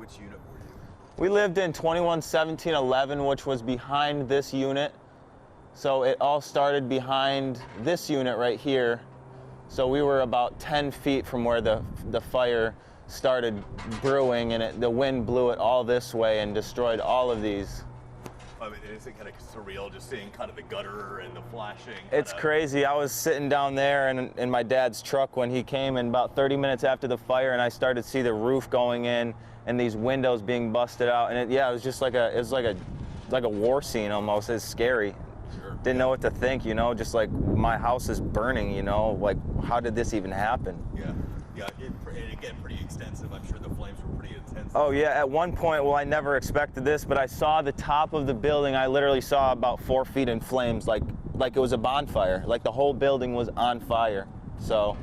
Which unit were you? We lived in 211711, which was behind this unit. So it all started behind this unit right here. So we were about 10 feet from where the fire started brewing, and the wind blew it all this way and destroyed all of these. I mean, is it kind of surreal just seeing kind of the gutter and the flashing? It's crazy. I was sitting down there in my dad's truck when he came, and about 30 minutes after the fire, and I started to see the roof going in and these windows being busted out, and it was just like it was like a war scene almost. It's scary. Sure. Didn't know what to think, you know, just like my house is burning, you know, like how did this even happen? Yeah, and again, pretty extensive. I'm sure the flames were pretty intense. Oh yeah, at one point, well, I never expected this, but I saw the top of the building. I literally saw about 4 feet in flames, like it was a bonfire, like the whole building was on fire. So.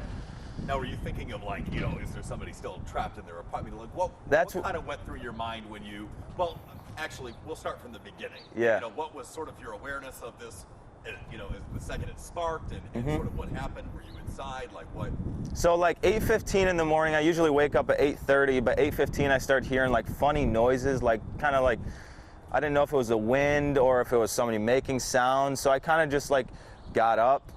Now, were you thinking of, like, you know, is there somebody still trapped in their apartment? Like, what kind of went through your mind when you, well, actually, we'll start from the beginning. Yeah. You know, what was sort of your awareness of this, you know, the second it sparked and sort of what happened? Were you inside? Like, what? So, like, 8:15 in the morning, I usually wake up at 8:30, but 8:15 I start hearing, like, funny noises, like, kind of like, I didn't know if it was the wind or if it was somebody making sounds, so I kind of just, like, got up.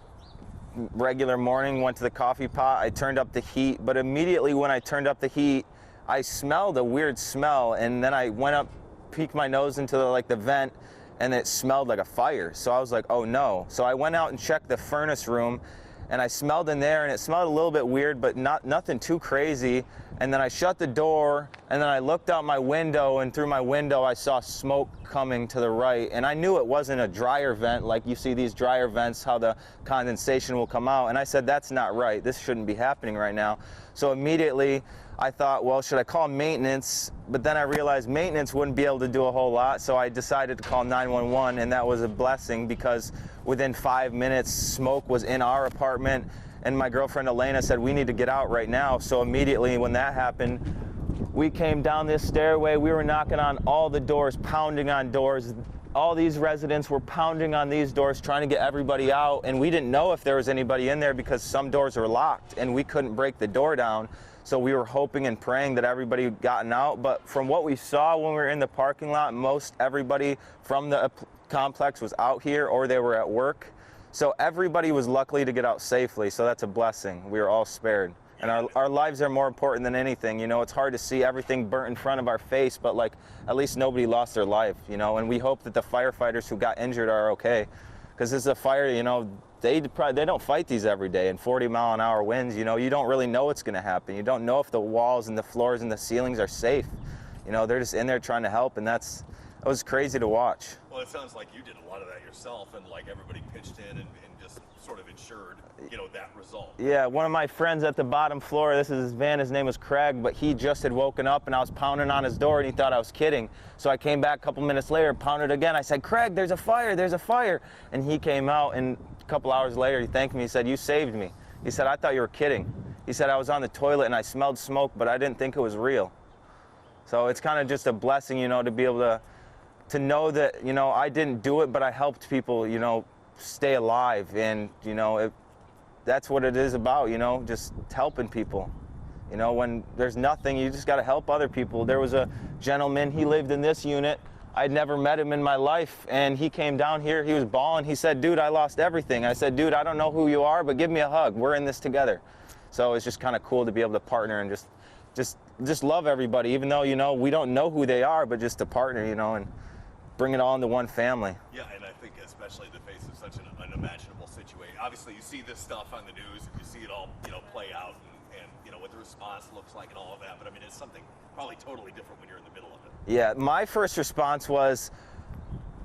Regular morning, went to the coffee pot, I turned up the heat, but immediately when I turned up the heat, I smelled a weird smell, and then I went up, peeked my nose into the vent, and it smelled like a fire. So I was like, oh no. So I went out and checked the furnace room, and I smelled in there, and it smelled a little bit weird, but nothing too crazy. And then I shut the door, and then I looked out my window, and through my window I saw smoke coming to the right, and I knew it wasn't a dryer vent like you see these dryer vents, how the condensation will come out, and I said, that's not right, this shouldn't be happening right now. So immediately I thought, well, should I call maintenance? But then I realized maintenance wouldn't be able to do a whole lot, so I decided to call 911, and that was a blessing because within 5 minutes smoke was in our apartment, and my girlfriend Elena said, we need to get out right now. So immediately when that happened, we came down this stairway, we were knocking on all the doors, pounding on doors. All these residents were pounding on these doors, trying to get everybody out, and we didn't know if there was anybody in there because some doors were locked and we couldn't break the door down. So we were hoping and praying that everybody had gotten out. But from what we saw when we were in the parking lot, most everybody from the complex was out here or they were at work. So everybody was lucky to get out safely, so that's a blessing. We were all spared. And our lives are more important than anything. You know, it's hard to see everything burnt in front of our face, but like at least nobody lost their life, you know, and we hope that the firefighters who got injured are okay. Because this is a fire, you know, they don't fight these every day in 40-mile-an-hour winds. You know, you don't really know what's going to happen. You don't know if the walls and the floors and the ceilings are safe. You know, they're just in there trying to help, and it was crazy to watch. Well, it sounds like you did a lot of that yourself, and like everybody pitched in and just sort of ensured, you know, that result. Yeah, one of my friends at the bottom floor, this is his van, his name was Craig, but he just had woken up and I was pounding on his door and he thought I was kidding. So I came back a couple minutes later, pounded again. I said, Craig, there's a fire, there's a fire. And he came out, and a couple hours later he thanked me. He said, you saved me. He said, I thought you were kidding. He said, I was on the toilet and I smelled smoke, but I didn't think it was real. So it's kind of just a blessing, you know, to be able to know that, you know, I didn't do it, but I helped people, you know, stay alive. And, you know, that's what it is about, you know, just helping people. You know, when there's nothing, you just got to help other people. There was a gentleman, he lived in this unit. I'd never met him in my life, and he came down here, he was bawling. He said, dude, I lost everything. I said, dude, I don't know who you are, but give me a hug. We're in this together. So it's just kind of cool to be able to partner and just love everybody, even though, you know, we don't know who they are, but just to partner, you know, and bring it all into one family. Yeah, and I think especially in the face of such an unimaginable situation. Obviously, you see this stuff on the news, and you see it all, you know, play out, and you know, what the response looks like and all of that, but I mean, it's something probably totally different when you're in the middle of it. Yeah, my first response was,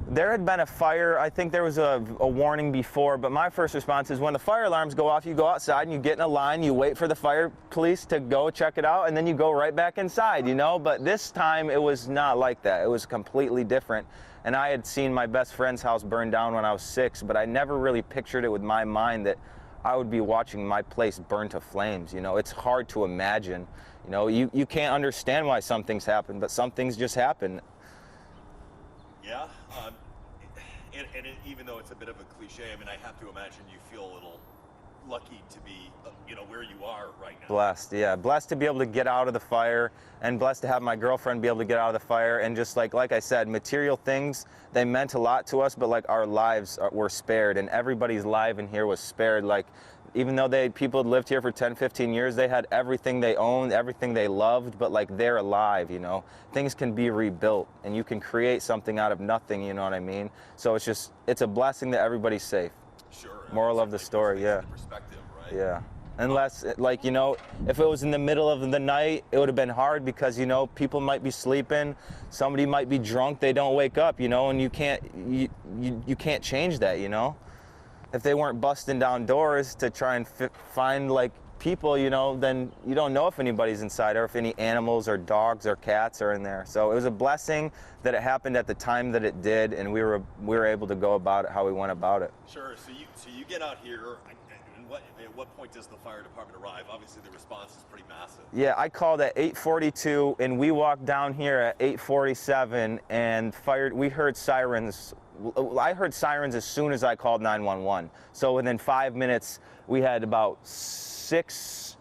there had been a fire. I think there was a warning before, but my first response is when the fire alarms go off, you go outside and you get in a line, you wait for the fire police to go check it out, and then you go right back inside, you know? But this time it was not like that. It was completely different. And I had seen my best friend's house burn down when I was 6, but I never really pictured it with my mind that I would be watching my place burn to flames. You know, it's hard to imagine. You know, you can't understand why some things happen, but some things just happen. Yeah, and even though it's a bit of a cliche, I mean, I have to imagine you feel a lucky to be, you know, where you are right now. Blessed, yeah. Blessed to be able to get out of the fire, and blessed to have my girlfriend be able to get out of the fire. And just like I said, material things, they meant a lot to us, but like our lives were spared, and everybody's life in here was spared. Like, even though people had lived here for 10, 15 years, they had everything they owned, everything they loved, but like they're alive, you know. Things can be rebuilt, and you can create something out of nothing, you know what I mean? So it's a blessing that everybody's safe. Sure. Moral of the story, yeah. Perspective, right? Yeah. Unless, like, you know, if it was in the middle of the night, it would have been hard because, you know, people might be sleeping, somebody might be drunk, they don't wake up, you know, and you can't change that, you know. If they weren't busting down doors to try and find, like, people, you know, then you don't know if anybody's inside or if any animals or dogs or cats are in there. So it was a blessing that it happened at the time that it did, and we were able to go about it how we went about it. Sure. So you get out here, and at what point does the fire department arrive? Obviously, the response is pretty massive. Yeah, I called at 8:42, and we walked down here at 8:47, and we heard sirens. I heard sirens as soon as I called 911. So within 5 minutes, we had about six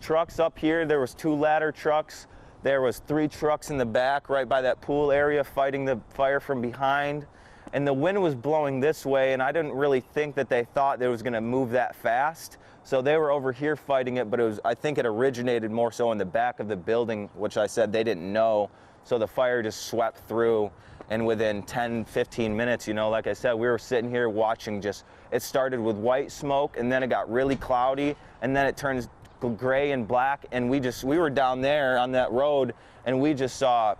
trucks up here. There was 2 ladder trucks. There was 3 trucks in the back right by that pool area fighting the fire from behind. And the wind was blowing this way, and I didn't really think that they thought it was going to move that fast. So they were over here fighting it, but I think it originated more so in the back of the building, which I said they didn't know. So the fire just swept through, and within 10, 15 minutes, you know, like I said, we were sitting here watching it started with white smoke, and then it got really cloudy, and then it turns gray and black, and we were down there on that road, and we just saw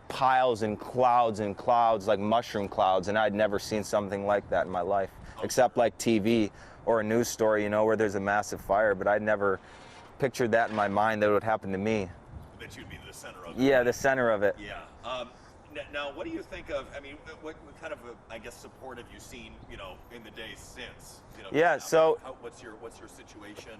piles and clouds, like mushroom clouds, and I'd never seen something like that in my life, except like TV or a news story, you know, where there's a massive fire, but I'd never pictured that in my mind that it would happen to me. That you'd be the center of it. Yeah, the center of it. Yeah. Now, what do you think of, I mean, what kind of, I guess, support have you seen, you know, in the days since? You know, yeah, so... What's your situation?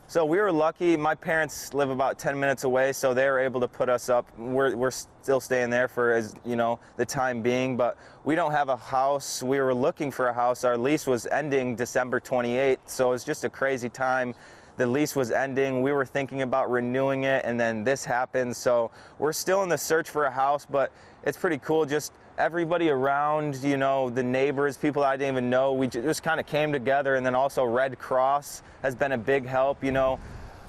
So we were lucky. My parents live about 10 minutes away, so they were able to put us up. We're still staying there for, as you know, the time being, but we don't have a house. We were looking for a house. Our lease was ending December 28th, so it was just a crazy time. The lease was ending. We were thinking about renewing it, and then this happened. So we're still in the search for a house, but it's pretty cool. Just everybody around, you know, the neighbors, people I didn't even know, we just kind of came together. And then also Red Cross has been a big help. You know,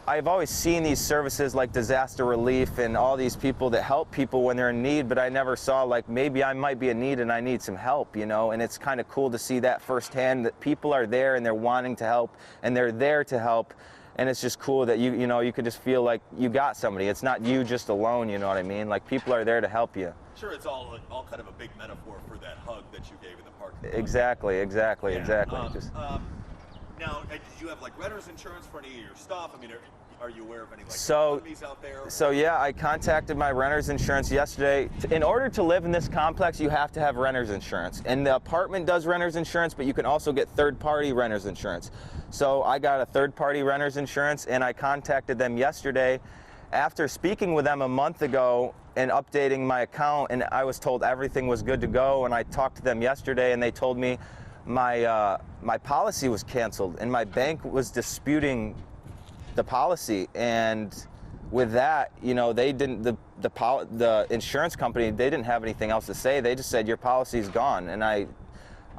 I've always seen these services like disaster relief and all these people that help people when they're in need, but I never saw, like, maybe I might be in need and I need some help, you know. And it's kind of cool to see that firsthand, that people are there and they're wanting to help and they're there to help. And it's just cool that you know, you can just feel like you got somebody. It's not you just alone, you know what I mean? Like, people are there to help you. Sure, it's all kind of a big metaphor for that hug that you gave in the park. Exactly. Yeah. Now, did you have, like, renter's insurance for any of your stuff? I mean, are you aware of any, like, Gofundmes out there? So yeah, I contacted my renter's insurance yesterday. In order to live in this complex, you have to have renter's insurance. And the apartment does renter's insurance, but you can also get third-party renter's insurance. So I got a third-party renter's insurance, and I contacted them yesterday after speaking with them a month ago and updating my account, and I was told everything was good to go. And I talked to them yesterday, and they told me my policy was canceled, and my bank was disputing the policy. And with that, you know, they didn't, the insurance company, they didn't have anything else to say. They just said your policy's gone. And I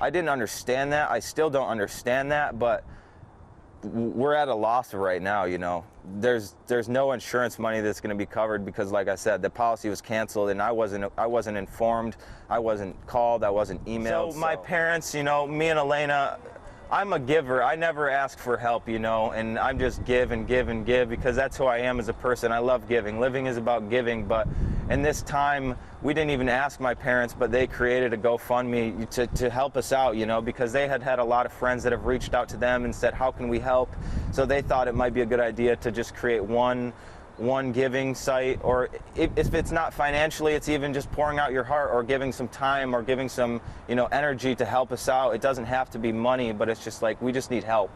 didn't understand that. I still don't understand that, but we're at a loss right now, you know. There's no insurance money that's going to be covered because, like I said, the policy was canceled, and I wasn't informed, I wasn't called, I wasn't emailed. So my parents, you know, me and Elena, I'm a giver. I never ask for help, you know, and I'm just give and give and give because that's who I am as a person. I love giving. Living is about giving, but in this time, we didn't even ask my parents, but they created a GoFundMe to help us out, you know, because they had a lot of friends that have reached out to them and said, how can we help? So they thought it might be a good idea to just create one giving site, or if it's not financially, it's even just pouring out your heart or giving some time or giving some, you know, energy to help us out. It doesn't have to be money, but it's just like, we just need help.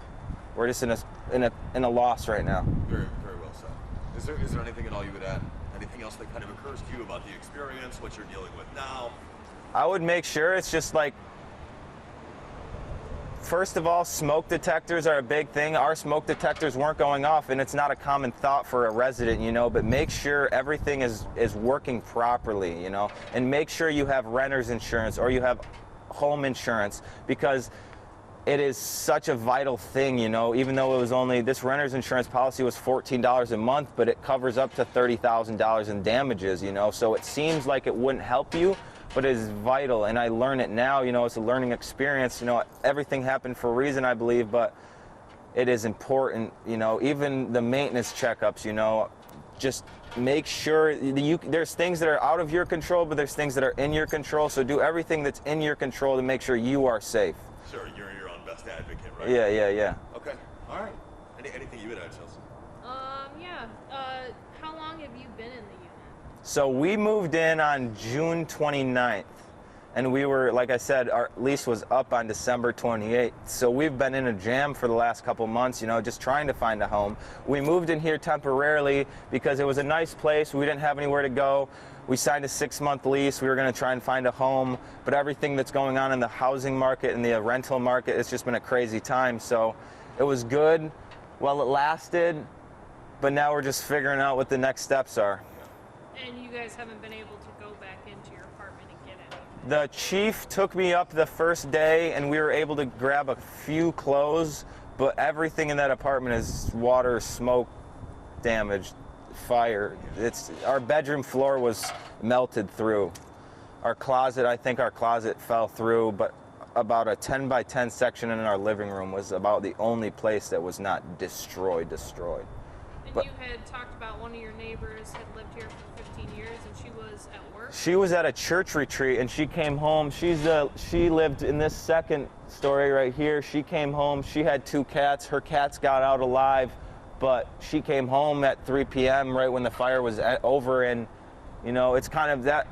We're just in a loss right now. Very, very well said. Is there anything at all you would add? Anything else that kind of occurs to you about the experience, what you're dealing with now? I would make sure it's just like, first of all, smoke detectors are a big thing. Our smoke detectors weren't going off, and it's not a common thought for a resident, you know, but make sure everything is working properly, you know, and make sure you have renter's insurance or you have home insurance, because it is such a vital thing, you know, even though it was only, this renter's insurance policy was $14 a month, but it covers up to $30,000 in damages, you know, so it seems like it wouldn't help you, but it is vital, and I learn it now, you know, it's a learning experience, you know, everything happened for a reason, I believe, but it is important, you know, even the maintenance checkups, you know, just make sure, there's things that are out of your control, but there's things that are in your control, so do everything that's in your control to make sure you are safe. Sure, you're your own best advocate, right? Yeah. Okay, all right. Anything you would add, Chelsea? Yeah. How long have you been in the unit? So we moved in on June 29th, and we were, like I said, our lease was up on December 28th. So we've been in a jam for the last couple months, you know, just trying to find a home. We moved in here temporarily because it was a nice place. We didn't have anywhere to go. We signed a 6-month lease. We were going to try and find a home, but everything that's going on in the housing market and the rental market, it's just been a crazy time. So it was good while it lasted, but now we're just figuring out what the next steps are. And you guys haven't been able to go back into your apartment and get anything? The chief took me up the first day, and we were able to grab a few clothes, but everything in that apartment is water, smoke, damaged, fire. Our bedroom floor was melted through. Our closet, I think our closet fell through, but about a 10 by 10 section in our living room was about the only place that was not destroyed. And But you had talked about one of your neighbors had lived here for 15 years and she was at work? she was at a church retreat, and she came home. She lived in this second story right here. She came home. She had 2 cats. Her cats got out alive, but she came home at 3 p.m. right when the fire was over, and you know, it's kind of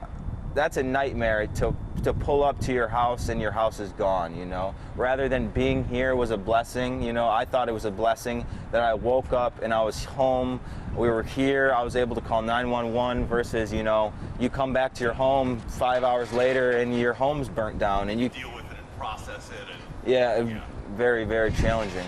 that's a nightmare to pull up to your house and your house is gone, you know. Rather than being here was a blessing, you know. I thought it was a blessing that I woke up and I was home. We were here. I was able to call 911 versus, you know, you come back to your home 5 hours later and your home's burnt down and you Deal with it and process it. yeah, very, very challenging.